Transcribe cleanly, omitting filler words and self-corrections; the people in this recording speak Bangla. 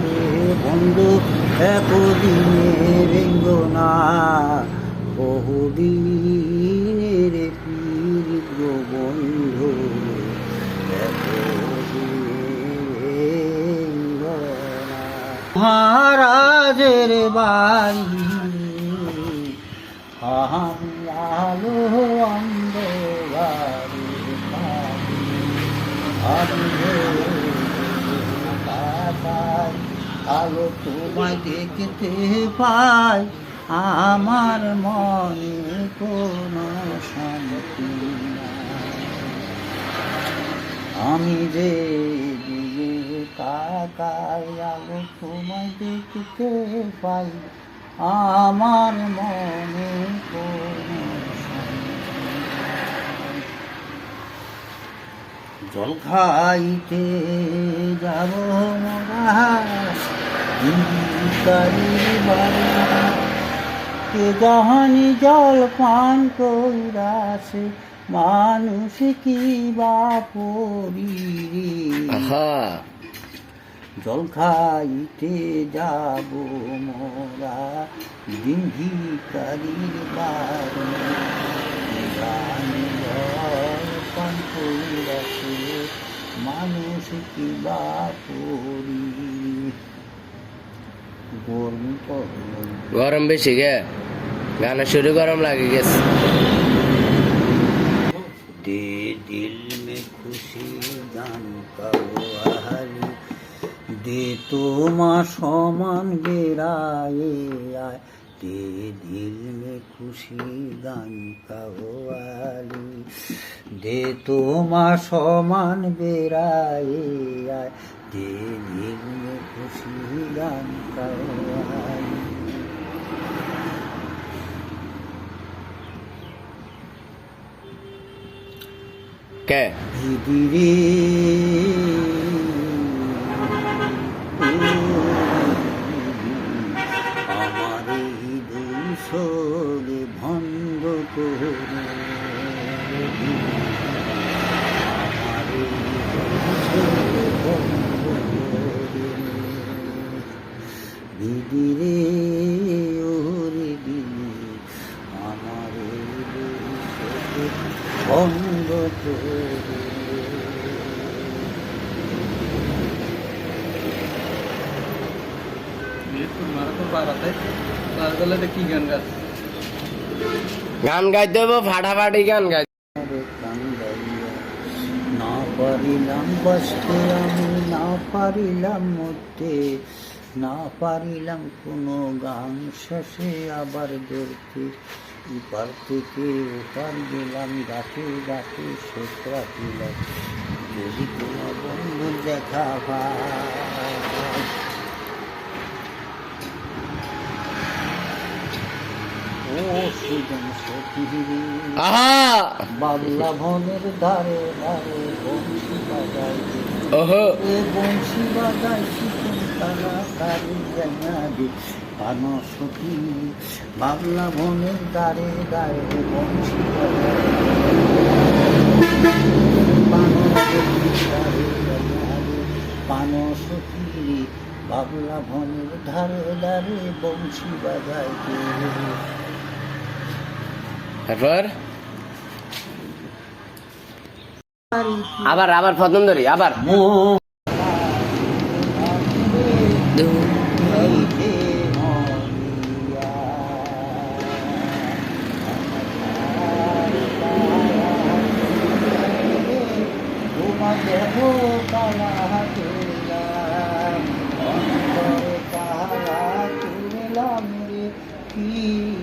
রে বন্ধু এতদিনে রেঙ্গো না বহুদিনের পীর গো বন্ধু মহারাজের বাড়ি আমি আলো অন্ধকারে আলো তোমায় দেখতে পাই আমার মনে কোনো শান্তি নাই। আমি যে দিকে তাকাই আলো তোমায় দেখতে পাই আমার মনে কোনো শান্তি নাই। জল খাইতে যাব মোরা কে জাহানি জল পান কইরাছে মানুষ কি বা পরি জল খাইতে যাব মোরা ভিখারির বাড়ি পান কইরাছে মানুষ কি বা পরি গরম বেশি গে গানা শুরু গরম লাগে গেছে दे दिल में खुशी गान का बहाली दे तो माँ समान बेराए आए दे दिल में खुशी गान का बहाली दे तो माँ समान बेराए आए दे दिल में खुशी गान का बहाली কে দিদিরে আমার এই দুশোরে ভঙ্গ করে আমার এই দুশোরে ভঙ্গ করে দিদিরে ওরে দিদি আমার এই দুশোরে ভঙ্গ করে গান গাইতে হবে ফাটাফাটি গান গাই না পারিলাম বাঁচতে আমি না পারিলাম মরতে না পারিলাম কোনো গান শেষে আবার ধরতে এপার থেকে ওপার গেলাম ডাকে ডাকে শেষ রাখিলাম যদি কোনো বন্ধু দেখা পায় ও সুজন সখী বাবলা বনের ধারে ধারে বংশী বাজায় বংশী বাজায় শিখুন তারা তারি জানা দে পানো সখী বাবলা বনের ধারে ধারে বংশী বাজায় পানো সখী বাবলা বনের ধারে ধারে বংশী বাজায় তারপর আবার আবার প্রথম ধরি আবার কি